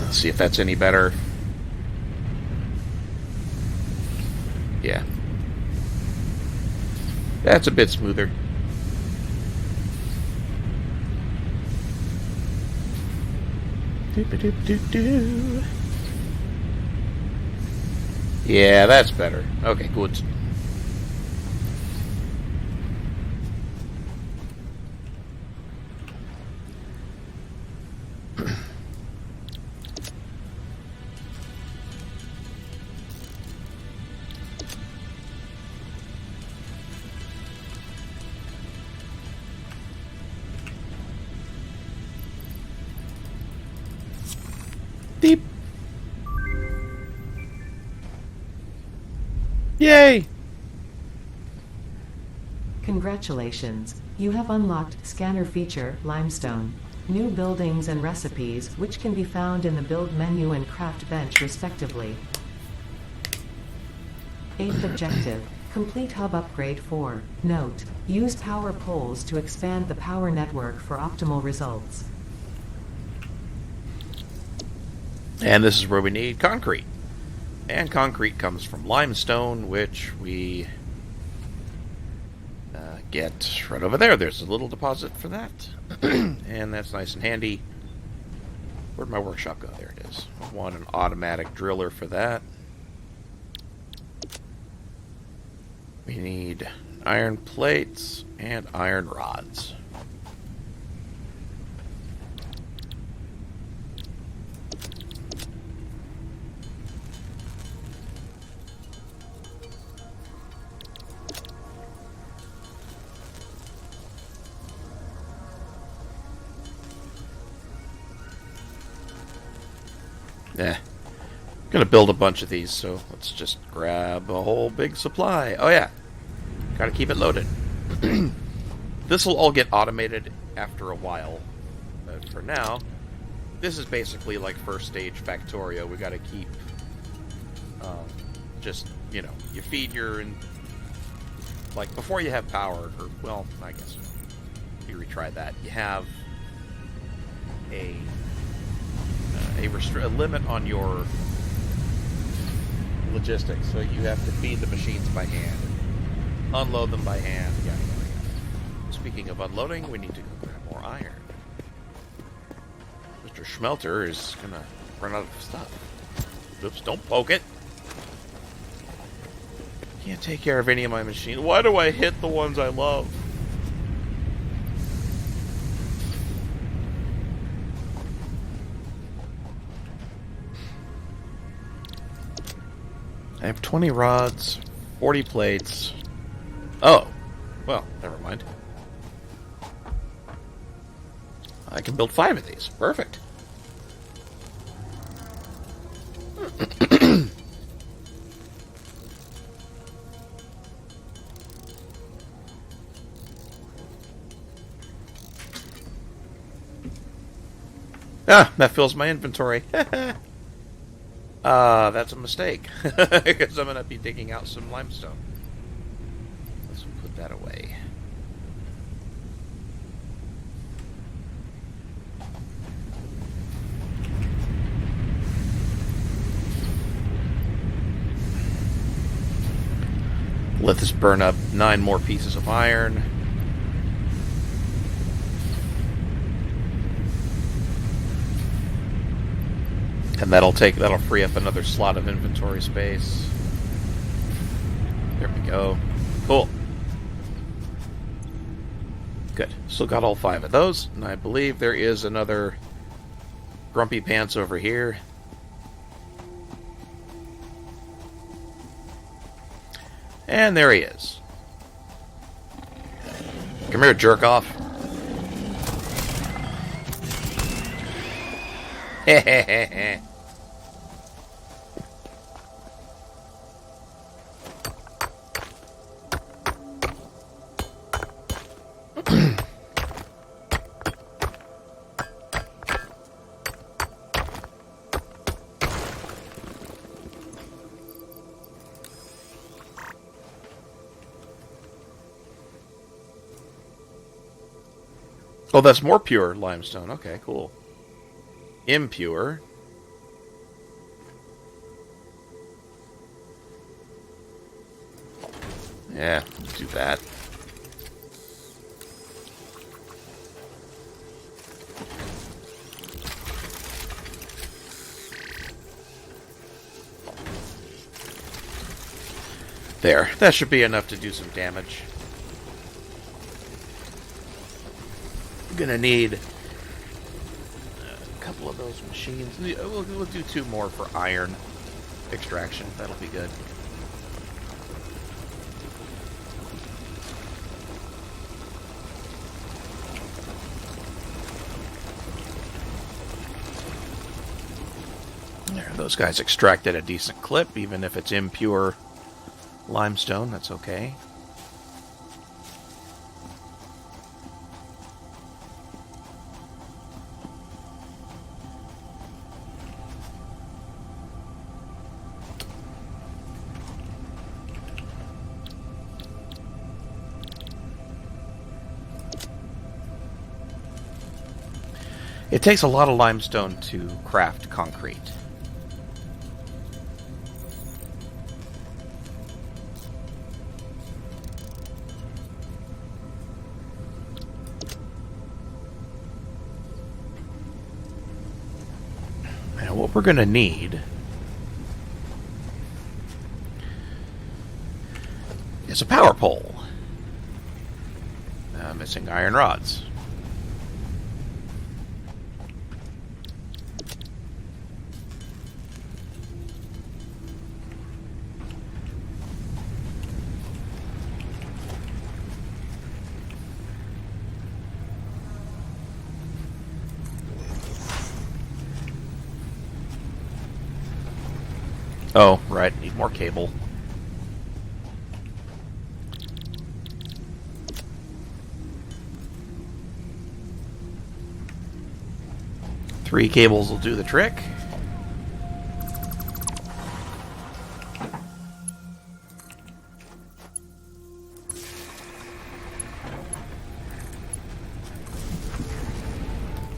Let's see if that's any better. Yeah. That's a bit smoother. Doop-a-doop-doop-doo. Yeah, that's better. Okay, good. Beep. Yay! Congratulations, you have unlocked Scanner Feature, Limestone. New buildings and recipes, which can be found in the Build menu and Craft bench respectively. 8th objective, complete hub upgrade 4. Note, use power poles to expand the power network for optimal results. And this is where we need concrete. And concrete comes from limestone, which we get right over there. There's a little deposit for that. And that's nice and handy. Where'd my workshop go? There it is. I want an automatic driller for that. We need iron plates and iron rods. Gonna build a bunch of these, so let's just grab a whole big supply. Oh yeah, gotta keep it loaded. This will all get automated after a while, but for now, this is basically like first stage Factorio. We gotta keep, just, you know, you feed your, like before you have power, or, well, I guess, you retry that, you have a limit on your logistics, so you have to feed the machines by hand, unload them by hand, yada yada yada. Speaking of unloading, we need to go grab more iron. Mr. Schmelter is gonna run out of stuff. Oops, don't poke it. Can't take care of any of my machines. Why do I hit the ones I love? I have 20 rods, 40 plates. Oh, well, never mind. I can build 5 of these. Perfect. Ah, that fills my inventory. That's a mistake, because I'm going to be digging out some limestone. Let's put that away. Let this burn up 9 more pieces of iron. And that'll free up another slot of inventory space. There we go. Cool. Good. Still got all 5 of those, and I believe there is another Grumpy Pants over here. And there he is. Come here, jerk off. Hehehehe. Oh, that's more pure limestone. Okay, cool. Impure. Yeah, do that. There, that should be enough to do some damage. I'm gonna need a couple of those machines. We'll do 2 more for iron extraction. That'll be good. There, those guys extract at a decent clip, even if it's impure limestone. That's okay. It takes a lot of limestone to craft concrete. And what we're going to need is a power pole. Missing iron rods. Oh, right. Need more cable. Three cables will do the trick.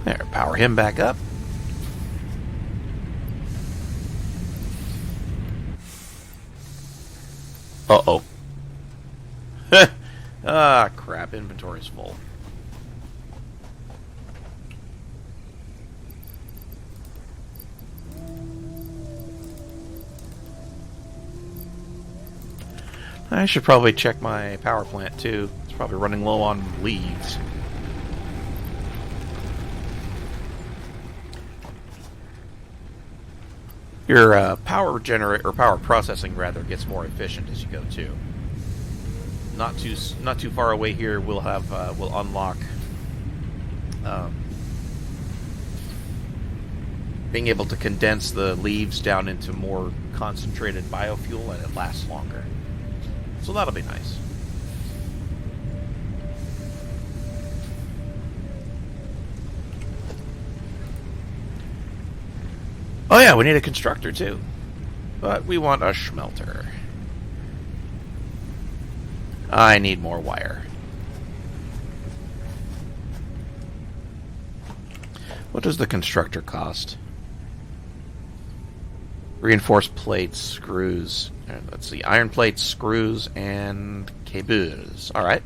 There, power him back up. Uh-oh. Ah, crap. Inventory's full. I should probably check my power plant, too. It's probably running low on leaves. Your power generator, or power processing rather, gets more efficient as you go too. Not too far away here, we'll unlock being able to condense the leaves down into more concentrated biofuel, and it lasts longer. So that'll be nice. Oh yeah, we need a constructor too. But we want a smelter. I need more wire. What does the constructor cost? Reinforced plates, screws. Let's see, iron plates, screws, and cables. Alright.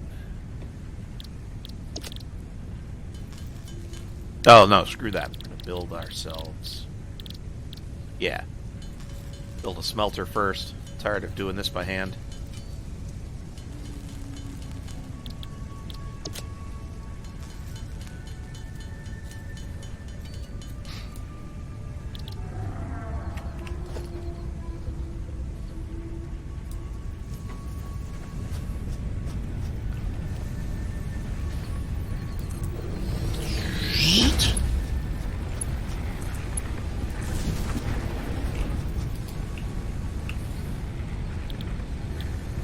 Oh no, screw that. We're gonna build ourselves. Yeah. Build a smelter first. Tired of doing this by hand.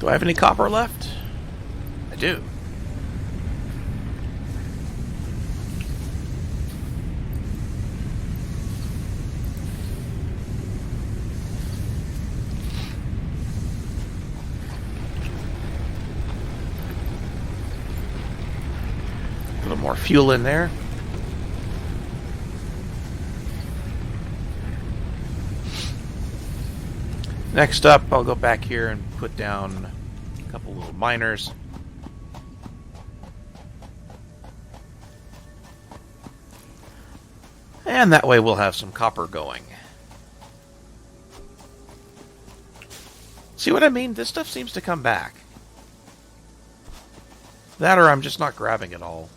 Do I have any copper left? I do. A little more fuel in there. Next up, I'll go back here and put down couple little miners. And that way we'll have some copper going. See what I mean? This stuff seems to come back. That or I'm just not grabbing it all.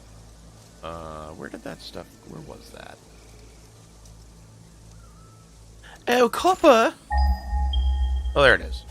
Where did that stuff... Where was that? Oh, copper! Oh, there it is.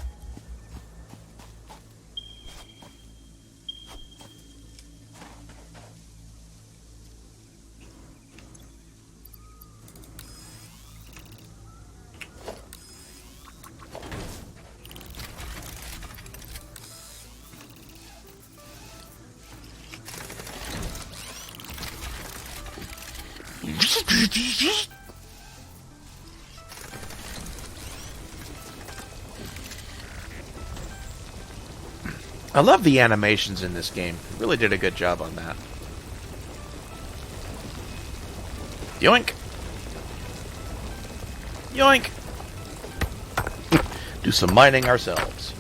I love the animations in this game. Really did a good job on that. Yoink! Yoink! Do some mining ourselves.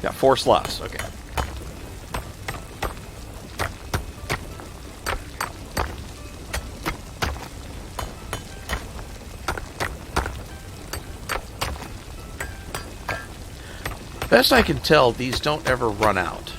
Got 4 slots. Okay. Best I can tell, these don't ever run out.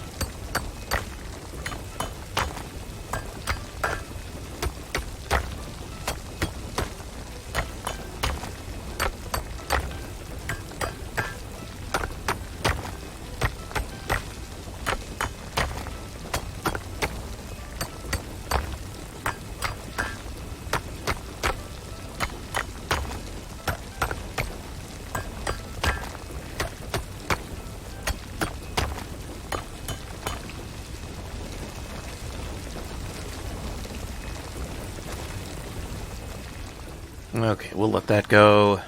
Okay, we'll let that go.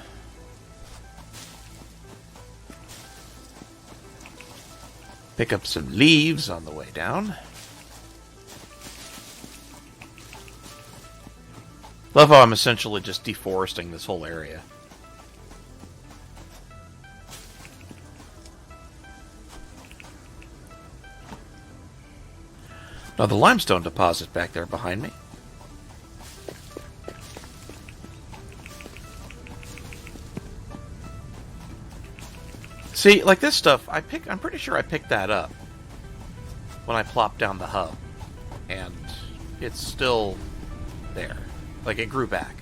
Pick up some leaves on the way down. Love how I'm essentially just deforesting this whole area. Now the limestone deposit back there behind me. See, like this stuff, I'm pretty sure I picked that up when I plopped down the hub. And it's still there. Like, it grew back.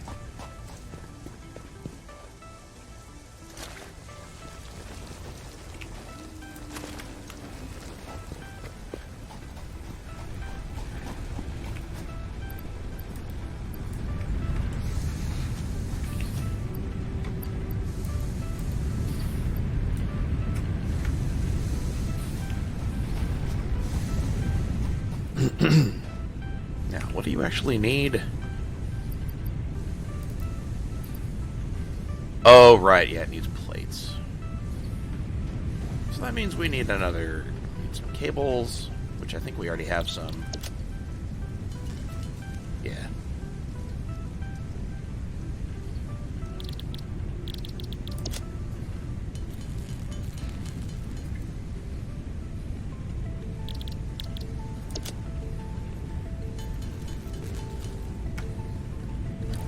Now, what do you actually need? Oh, right, yeah, it needs plates. So that means we need need some cables, which I think we already have some. Yeah.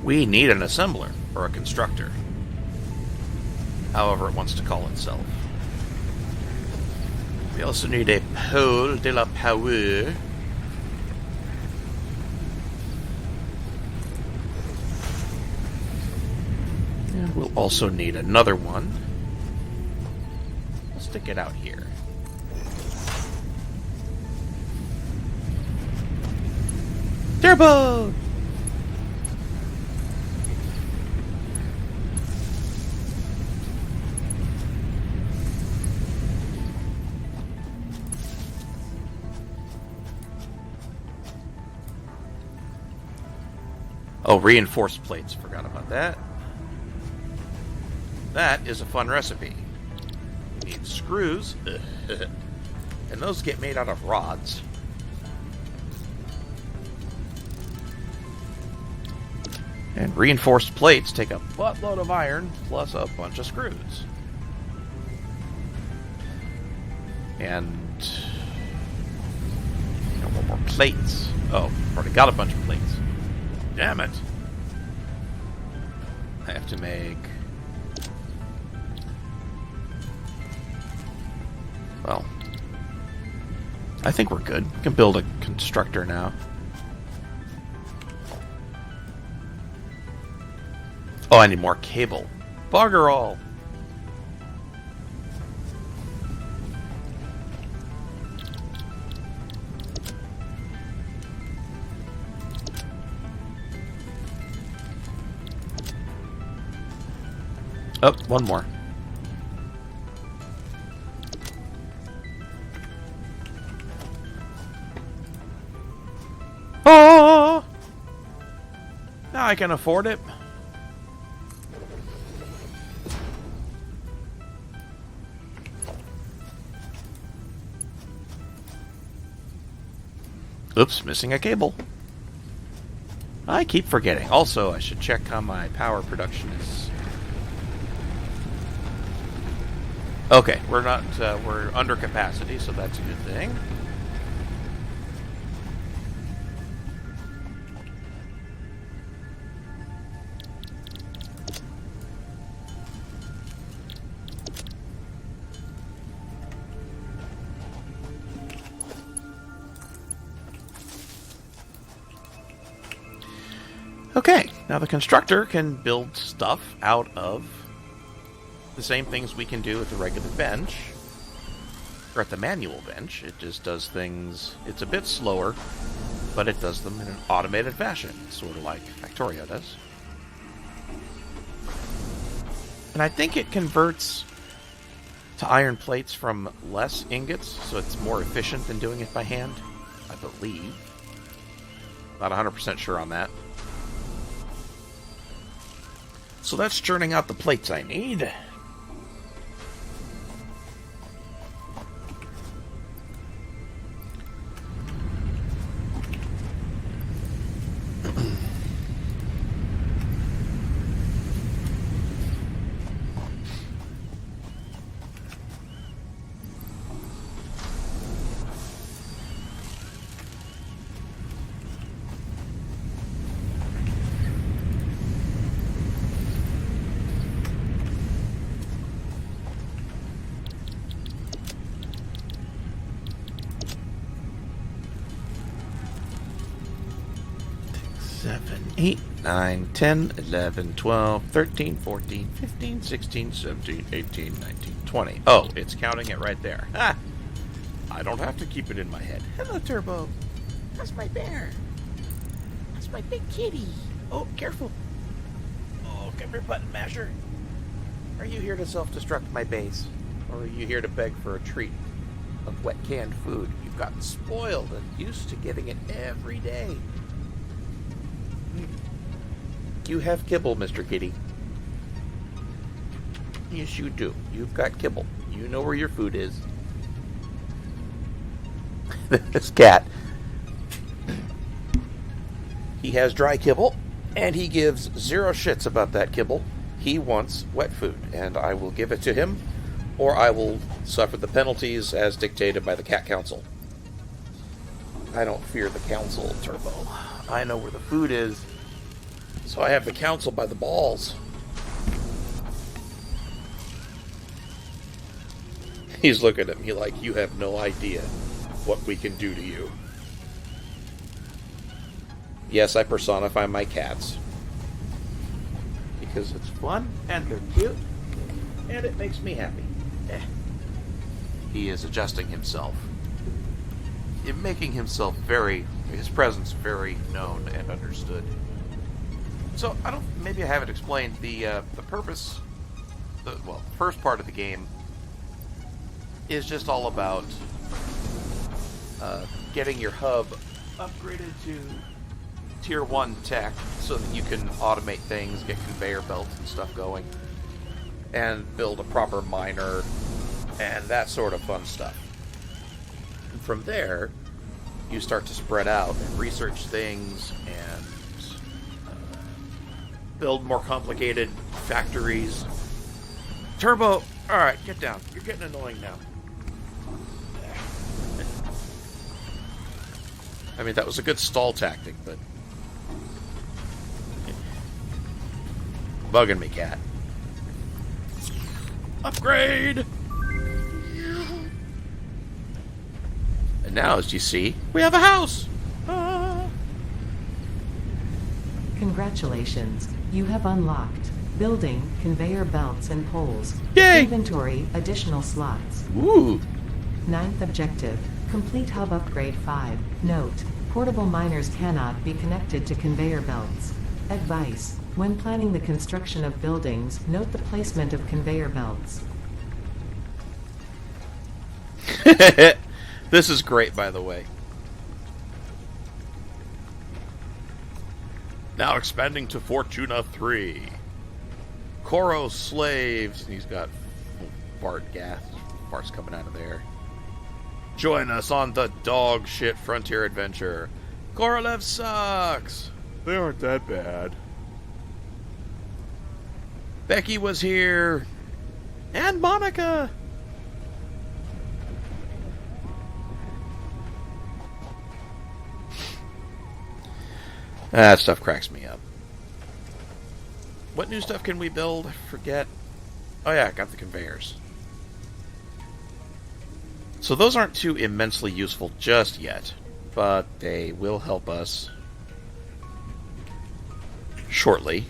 We need an assembler, or a constructor. However it wants to call itself. We also need a pole de la power. And we'll also need another one. We'll stick it out here. Turbo! Oh, reinforced plates. Forgot about that. That is a fun recipe. We need screws. And those get made out of rods. And reinforced plates take a buttload of iron plus a bunch of screws. And no more plates. Oh, already got a bunch of plates. Damn it. I have to make... Well, I think we're good. We can build a constructor now. Oh, I need more cable. Bugger all. Oh, one more. Oh! Now I can afford it. Oops, missing a cable. I keep forgetting. Also, I should check how my power production is. Okay, we're not, we're under capacity, so that's a good thing. Okay, now the constructor can build stuff out of the same things we can do at the regular bench, or at the manual bench. It just does things, it's a bit slower, but it does them in an automated fashion, sort of like Factorio does. And I think it converts to iron plates from less ingots, so it's more efficient than doing it by hand, I believe. Not 100% sure on that. So that's churning out the plates I need. Seven, 8, 9, 10, 11, 12, 13, 14, 15, 16, 17, 18, 19, 20. Oh, it's counting it right there. Ha! I don't have to keep it in my head. Hello, Turbo. That's my bear. That's my big kitty. Oh, careful. Oh, come here, button masher. Are you here to self-destruct my base? Or are you here to beg for a treat of wet canned food? You've gotten spoiled and used to getting it every day. You have kibble, Mr. Kitty. Yes, you do. You've got kibble. You know where your food is. This cat. He has dry kibble, and he gives zero shits about that kibble. He wants wet food, and I will give it to him, or I will suffer the penalties as dictated by the Cat Council. I don't fear the Council, Turbo. I know where the food is. So I have the council by the balls. He's looking at me like, you have no idea what we can do to you. Yes, I personify my cats. Because it's fun, and they're cute, and it makes me happy. He is adjusting himself. In making himself his presence very known and understood. So, maybe I haven't explained the purpose, the first part of the game is just all about getting your hub upgraded to tier 1 tech so that you can automate things, get conveyor belts and stuff going, and build a proper miner, and that sort of fun stuff. And from there, you start to spread out and research things and build more complicated factories. Turbo, alright, get down. You're getting annoying now. I mean, that was a good stall tactic, but... Bugging me, cat. Upgrade! And now, as you see, we have a house! Ah. Congratulations, you have unlocked building, conveyor belts and poles. Yay! Inventory, additional slots. Ooh! Ninth objective, complete hub upgrade 5. Note, portable miners cannot be connected to conveyor belts. Advice, when planning the construction of buildings, note the placement of conveyor belts. This is great, by the way. Now expanding to Fortuna 3. Koro slaves. He's got fart gas. Farts coming out of there. Join us on the dog shit frontier adventure. Korolev sucks. They aren't that bad. Becky was here. And Monica. That stuff cracks me up. What new stuff can we build? I forget. Oh yeah, I got the conveyors. So those aren't too immensely useful just yet, but they will help us shortly.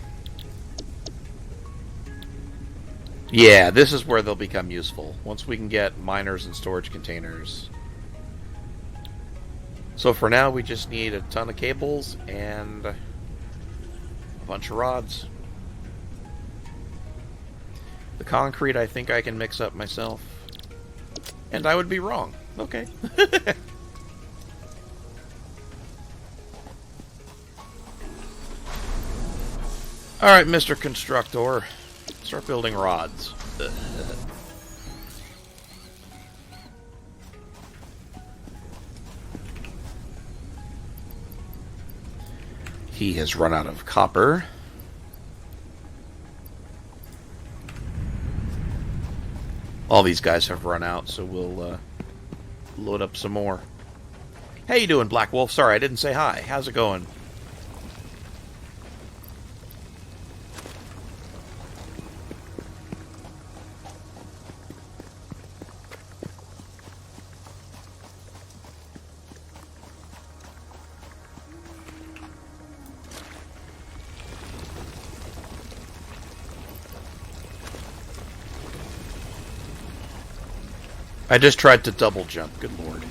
Yeah, this is where they'll become useful, once we can get miners and storage containers. So for now, we just need a ton of cables and a bunch of rods. The concrete I think I can mix up myself. And I would be wrong. Okay. Alright, Mr. Constructor. Start building rods. He has run out of copper. All these guys have run out, so we'll load up some more. How you doing, Black Wolf? Sorry, I didn't say hi. How's it going? I just tried to double jump, good lord.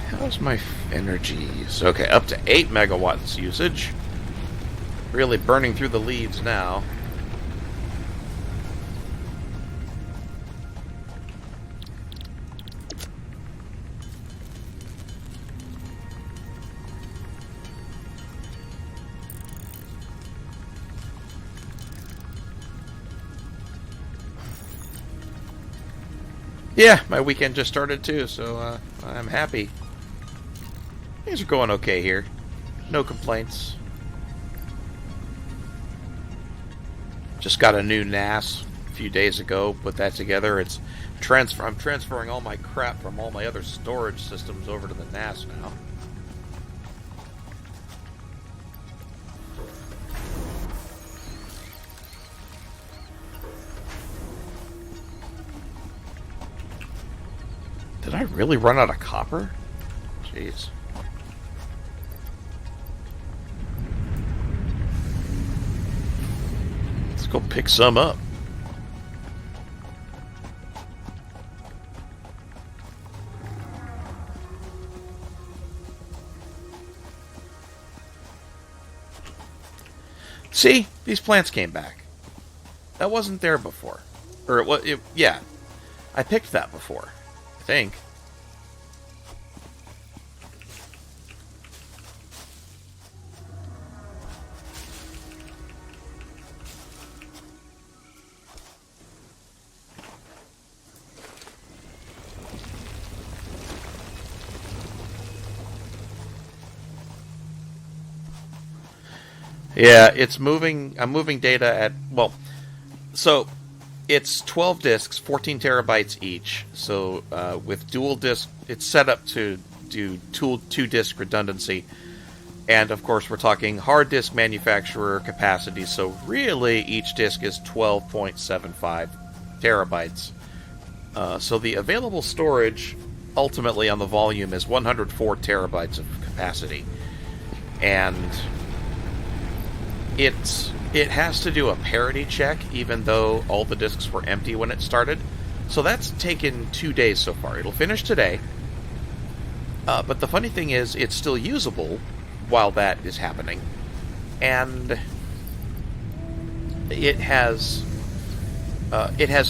How's my energies? Okay, up to 8 megawatts usage. Really burning through the leaves now. Yeah, my weekend just started too, so I'm happy. Things are going okay here. No complaints. Just got a new NAS a few days ago, put that together. I'm transferring all my crap from all my other storage systems over to the NAS now. Did I really run out of copper? Jeez. Let's go pick some up. See? These plants came back. That wasn't there before. Or yeah. I picked that before. I think. Yeah, it's moving. I'm moving data at, well, so it's 12 disks, 14 terabytes each. So with dual disk, it's set up to do two disk redundancy. And of course, we're talking hard disk manufacturer capacity. So really, each disk is 12.75 terabytes. So the available storage ultimately on the volume is 104 terabytes of capacity. And it has to do a parity check, even though all the disks were empty when it started. So that's taken 2 days so far. It'll finish today. But the funny thing is, it's still usable while that is happening. And it has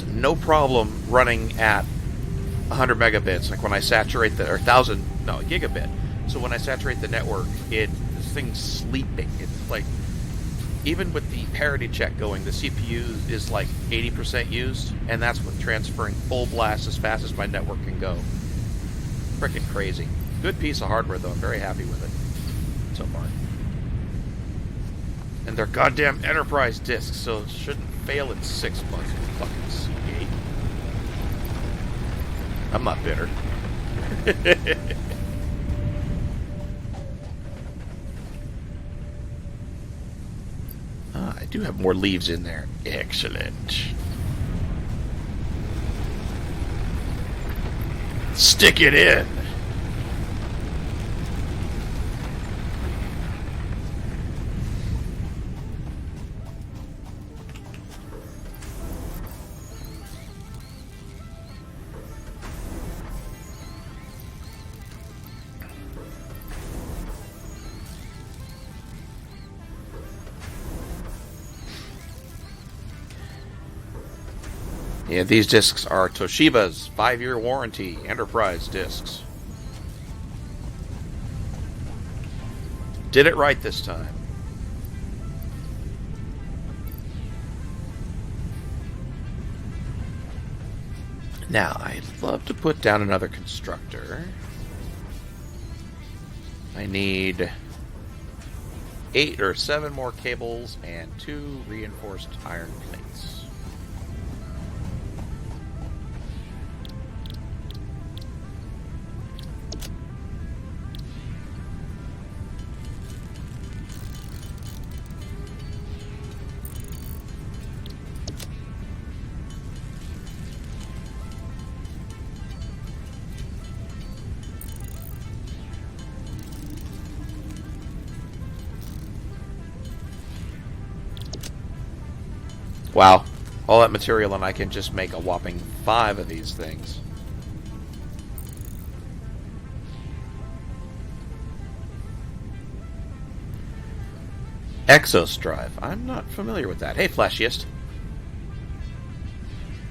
no problem running at 100 megabits. Like when I saturate or gigabit. So when I saturate the network, this thing's sleeping. It's like, even with the parity check going, the CPU is like 80% used, and that's with transferring full blast as fast as my network can go. Freaking crazy. Good piece of hardware, though. I'm very happy with it so far. And they're goddamn enterprise disks, so it shouldn't fail in 6 months. Fucking Seagate. I'm not bitter. I do have more leaves in there. Excellent. Stick it in. Yeah, these discs are Toshiba's 5-year warranty enterprise discs. Did it right this time. Now, I'd love to put down another constructor. I need 8 or 7 more cables and 2 reinforced iron plates. Wow. All that material and I can just make a whopping 5 of these things. Exos drive. I'm not familiar with that. Hey, Flashiest.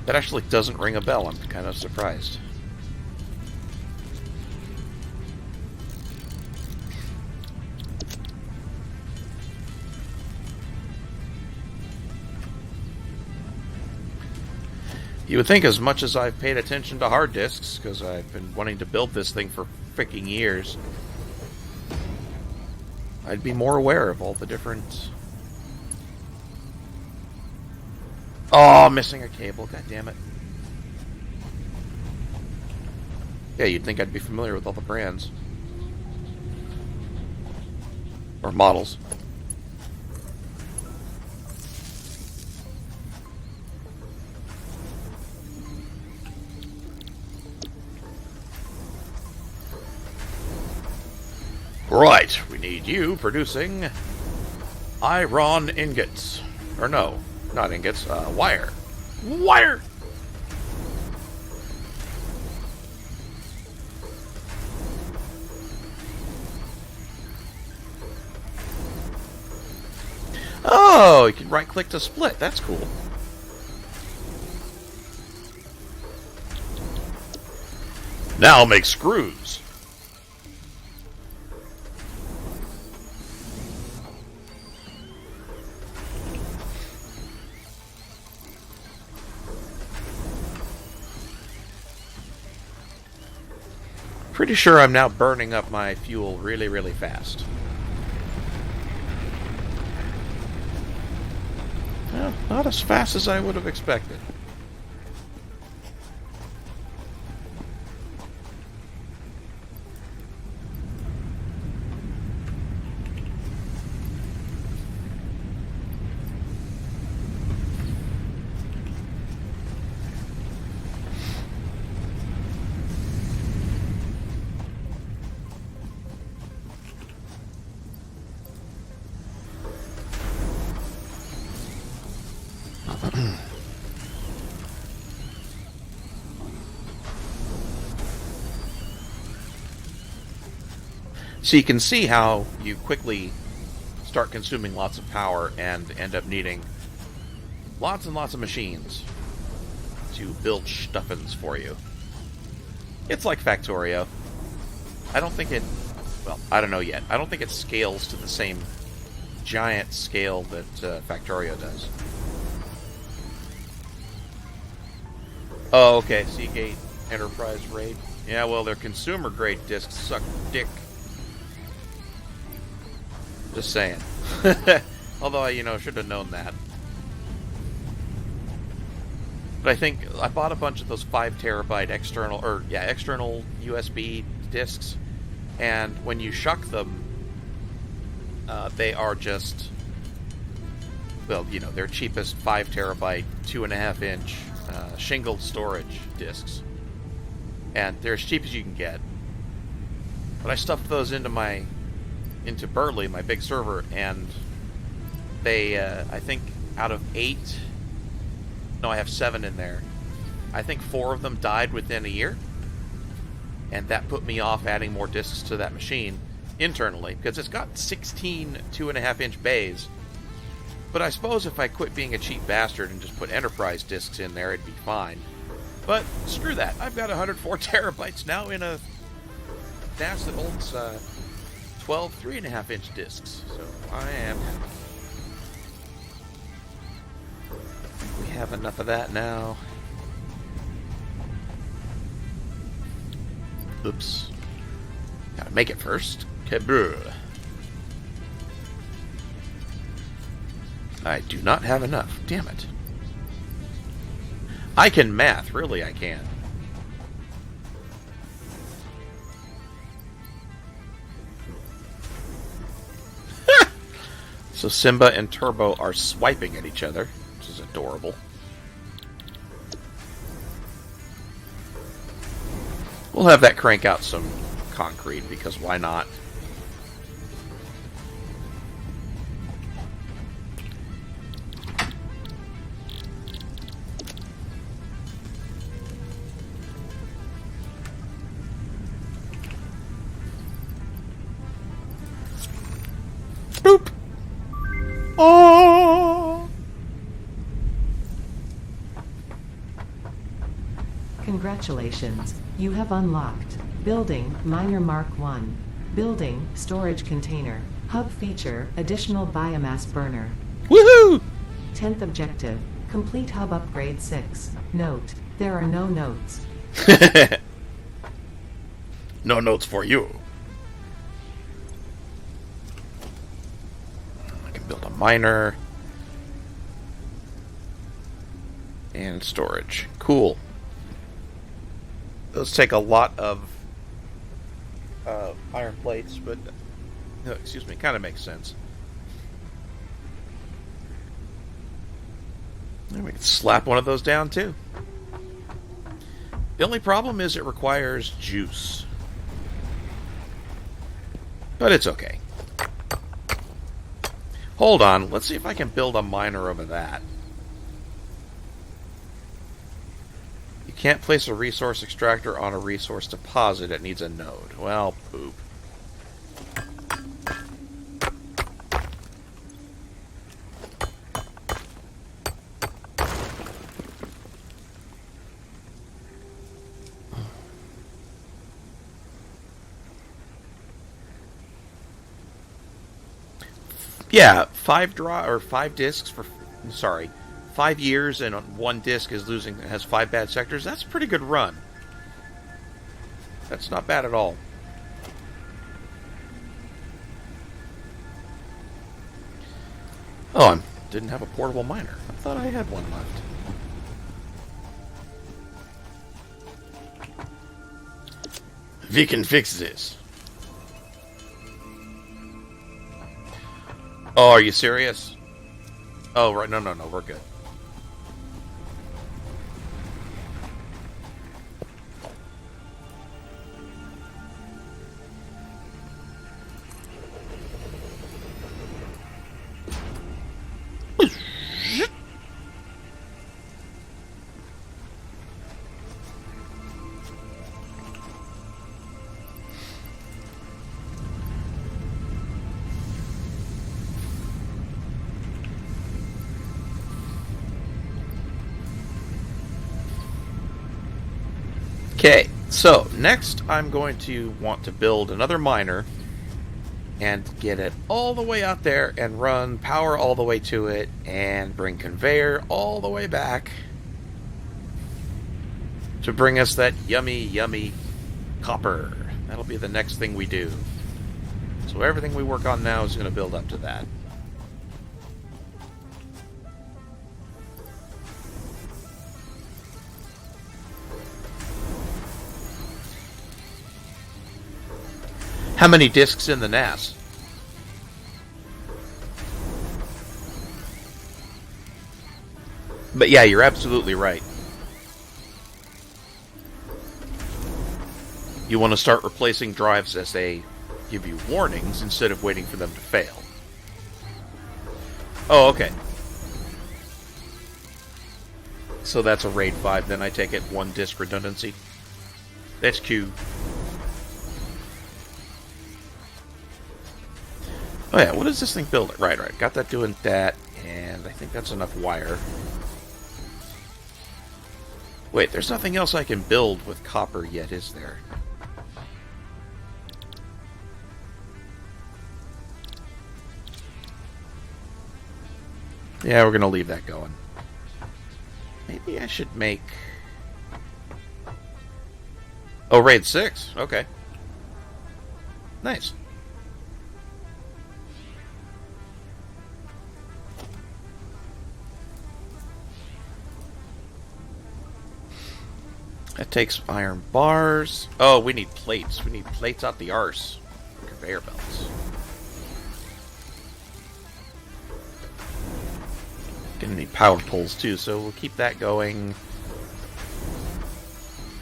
That actually doesn't ring a bell. I'm kind of surprised. You would think, as much as I've paid attention to hard disks, because I've been wanting to build this thing for freaking years, I'd be more aware of all the different... Oh, missing a cable. God damn it. Yeah, you'd think I'd be familiar with all the brands. Or models. Right, we need you producing iron ingots. Or no, not ingots, wire. Wire! Oh, you can right-click to split. That's cool. Now make screws. Pretty sure I'm now burning up my fuel really, really fast. Not as fast as I would have expected. So you can see how you quickly start consuming lots of power and end up needing lots and lots of machines to build stuffins for you. It's like Factorio. I don't think it... Well, I don't know yet. I don't think it scales to the same giant scale that Factorio does. Oh, okay. Seagate Enterprise Raid. Yeah, well, their consumer-grade discs suck dick. Just saying. Although, should have known that. But I think I bought a bunch of those 5 terabyte external USB discs, and when you shuck them, they are just, well, their cheapest 5 terabyte, 2.5 inch shingled storage discs, and they're as cheap as you can get. But I stuffed those into Burley, my big server, and they, I think out of 8, no, I have 7 in there. I think 4 of them died within a year, and that put me off adding more discs to that machine internally, because it's got 16 2.5 inch bays. But I suppose if I quit being a cheap bastard and just put enterprise discs in there, it'd be fine. But screw that. I've got 104 terabytes now in a NAS that holds 12 3.5 inch discs, so I am happy. We have enough of that now. Oops. Gotta make it first. Kabruh. I do not have enough. Damn it. I can math. Really, I can. So Simba and Turbo are swiping at each other, which is adorable. We'll have that crank out some concrete, because why not? Boop! Oh! Congratulations, you have unlocked Building Miner Mark 1. Building Storage Container. Hub feature Additional Biomass Burner. Woohoo! 10th objective, complete hub upgrade 6. Note, there are no notes. No notes for you. I can build a miner. And storage. Cool. Those take a lot of iron plates, but excuse me, kind of makes sense. And we can slap one of those down too. The only problem is it requires juice, but it's okay. Hold on, let's see if I can build a miner over that. Can't place a resource extractor on a resource deposit. It needs a node. Well, poop. Yeah, 5 discs for... Sorry. 5 years and one disc has 5 bad sectors. That's a pretty good run. That's not bad at all. Oh, I didn't have a portable miner. thought I had one left. We can fix this. Oh, are you serious? Oh, right. No, we're good. Okay, so next I'm going to want to build another miner and get it all the way out there and run power all the way to it and bring conveyor all the way back to bring us that yummy, yummy copper. That'll be the next thing we do. So everything we work on now is going to build up to that. How many discs in the NAS? But yeah, you're absolutely right. You want to start replacing drives as they give you warnings instead of waiting for them to fail. Oh, okay. So that's a RAID 5, then I take it 1 disk redundancy. That's Q. Oh yeah, what does this thing build? Right. Got that doing that, and I think that's enough wire. Wait, there's nothing else I can build with copper yet, is there? Yeah, we're gonna leave that going. Maybe I should make... Oh, RAID 6. Okay. Nice. That takes iron bars. Oh, we need plates. We need plates out the arse. Conveyor belts. Gonna need power poles too, so we'll keep that going.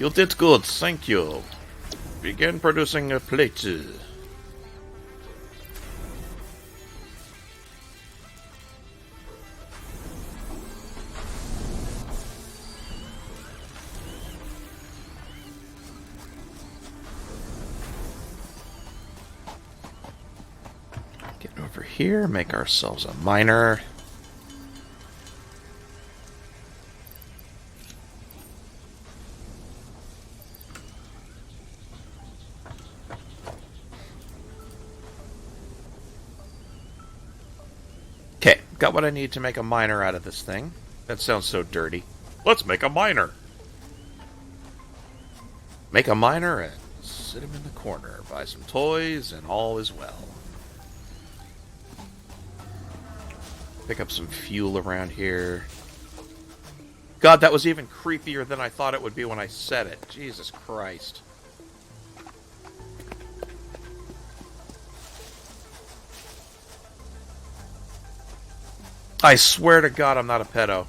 You did good, thank you. Begin producing a plate. Get over here, make ourselves a miner. Okay, got what I need to make a miner out of this thing. That sounds so dirty. Let's make a miner. Make a miner and sit him in the corner. Buy some toys and all is well. Pick up some fuel around here. God, that was even creepier than I thought it would be when I said it. Jesus Christ. I swear to God I'm not a pedo.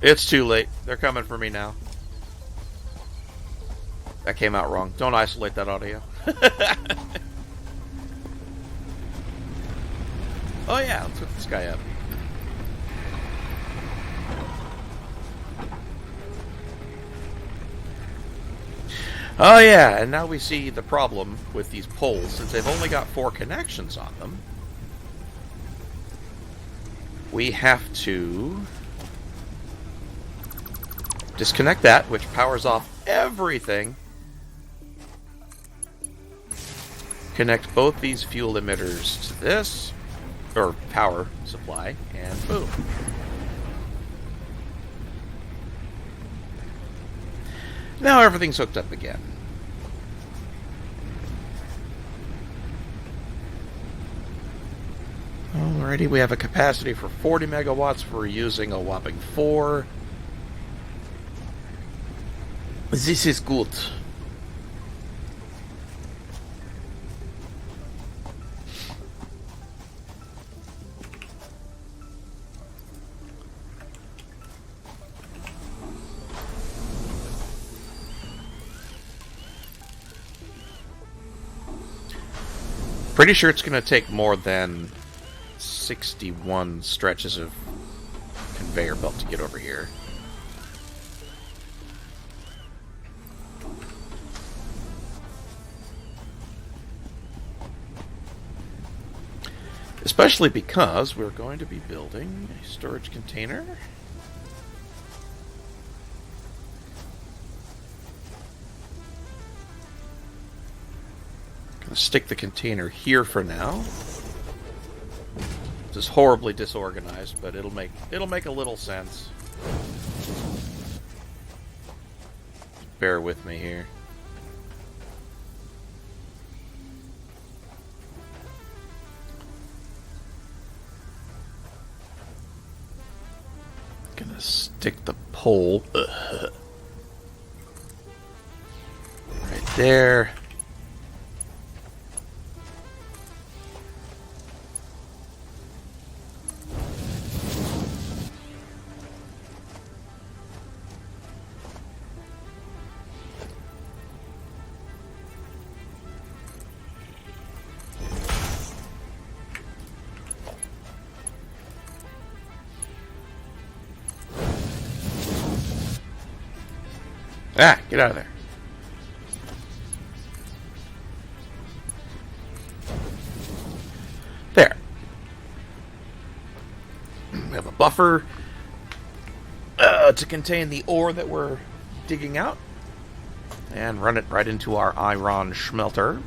It's too late. They're coming for me now. That came out wrong. Don't isolate that audio. Oh yeah, let's hook this guy up. Oh yeah, and now we see the problem with these poles. Since they've only got 4 connections on them, we have to disconnect that, which powers off everything. Connect both these fuel emitters to this, or power supply, and boom. Now everything's hooked up again. Alrighty, we have a capacity for 40 megawatts. We're using a whopping 4. This is good. Pretty sure it's going to take more than 61 stretches of conveyor belt to get over here. Especially because we're going to be building a storage container. Gonna stick the container here for now. This is horribly disorganized, but it'll make a little sense. Bear with me here. Gonna stick the pole right there. Ah, get out of there. There. We have a buffer to contain the ore that we're digging out. And run it right into our iron smelter.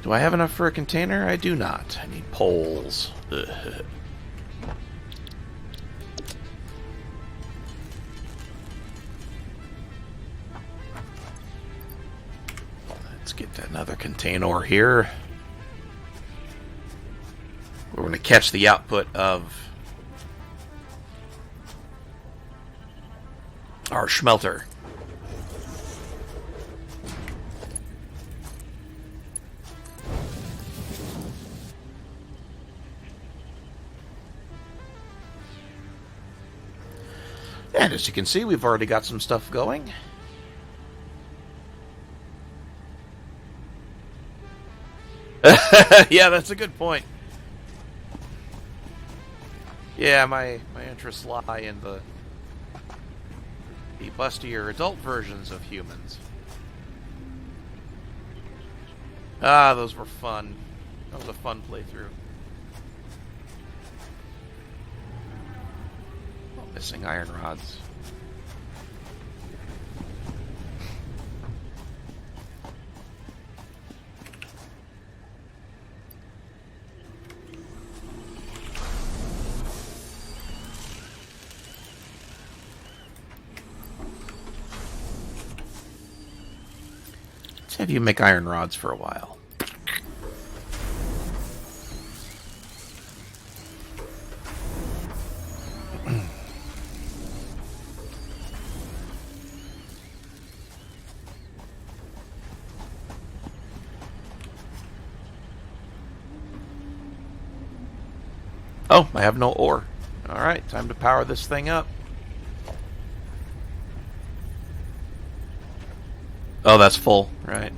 Do I have enough for a container? I do not. I need poles. Ugh. Get another container here. We're going to catch the output of our smelter. And as you can see, we've already got some stuff going. Yeah, that's a good point. Yeah, my interests lie in the bustier adult versions of humans. Ah, those were fun. That was a fun playthrough. Oh, missing iron rods. Have you make iron rods for a while. Oh, I have no ore. Alright, time to power this thing up. Oh, that's full, right?